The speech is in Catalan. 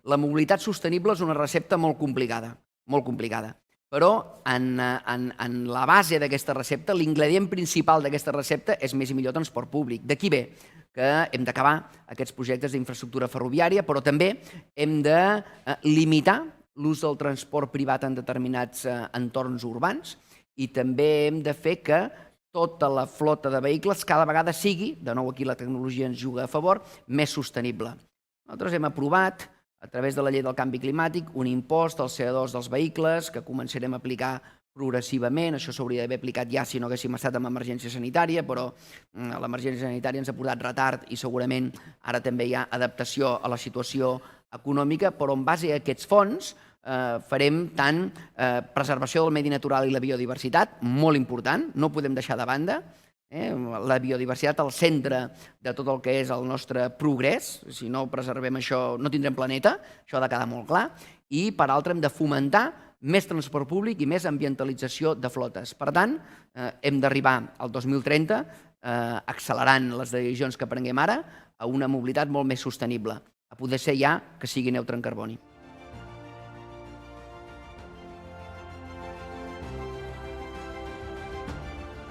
La mobilitat sostenible és una recepta molt complicada, però en la base d'aquesta recepta, l'ingredient principal d'aquesta recepta és més i millor transport públic. D'aquí ve que hem d'acabar aquests projectes d'infraestructura ferroviària, però també hem de limitar l'ús del transport privat en determinats entorns urbans i també hem de fer que tota la flota de vehicles cada vegada sigui, de nou aquí la tecnologia ens juga a favor, més sostenible. Nosaltres hem aprovat, a través de la llei del canvi climàtic, un impost als CO2 dels vehicles que començarem a aplicar progressivament. Això s'hauria d'haver aplicat ja si no haguéssim estat en emergència sanitària, però l'emergència sanitària ens ha portat retard i segurament ara també hi ha adaptació a la situació econòmica, però en base a aquests fons farem tant preservació del medi natural i la biodiversitat, molt important, no podem deixar de banda, la biodiversitat al centre de tot el que és el nostre progrés. Si no preservem això no tindrem planeta, això ha de quedar molt clar, i per altra hem de fomentar més transport públic i més ambientalització de flotes. Per tant, hem d'arribar al 2030, accelerant les decisions que prenguem ara, a una mobilitat molt més sostenible, a poder ser ja que sigui neutre en carboni.